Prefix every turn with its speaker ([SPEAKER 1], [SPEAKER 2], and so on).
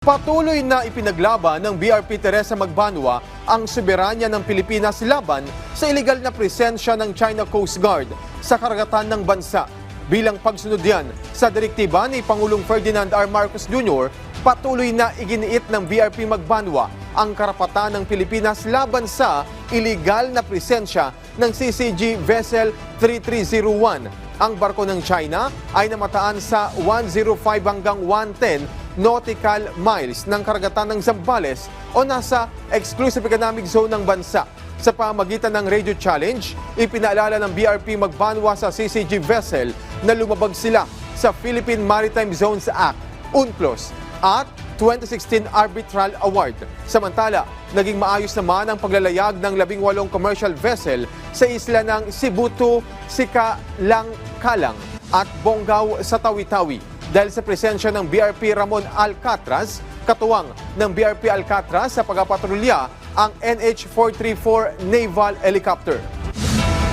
[SPEAKER 1] Patuloy na ipinaglaban ng BRP Teresa Magbanua ang soberanya ng Pilipinas laban sa iligal na presensya ng China Coast Guard sa karagatan ng bansa. Bilang pagsunod yan sa direktiba ni Pangulong Ferdinand R. Marcos Jr., patuloy na iginiit ng BRP Magbanua ang karapatan ng Pilipinas laban sa iligal na presensya ng CCG Vessel 3301. Ang barko ng China ay namataan sa 105 hanggang 110 nautical miles ng karagatan ng Zambales o nasa exclusive economic zone ng bansa. Sa pamagitan ng radio challenge, ipinaalala ng BRP Magbanua sa CCG vessel na lumabag sila sa Philippine Maritime Zones Act, UNCLOS at 2016 Arbitral Award. Samantala, naging maayos naman ang paglalayag ng 18 commercial vessel sa isla ng Sibutu, Sikalangkalang at Bonggao sa Tawi-Tawi dahil sa presensya ng BRP Ramon Alcatraz, katuwang ng BRP Alcatraz sa pagpapatrolya ang NH-434 Naval Helicopter.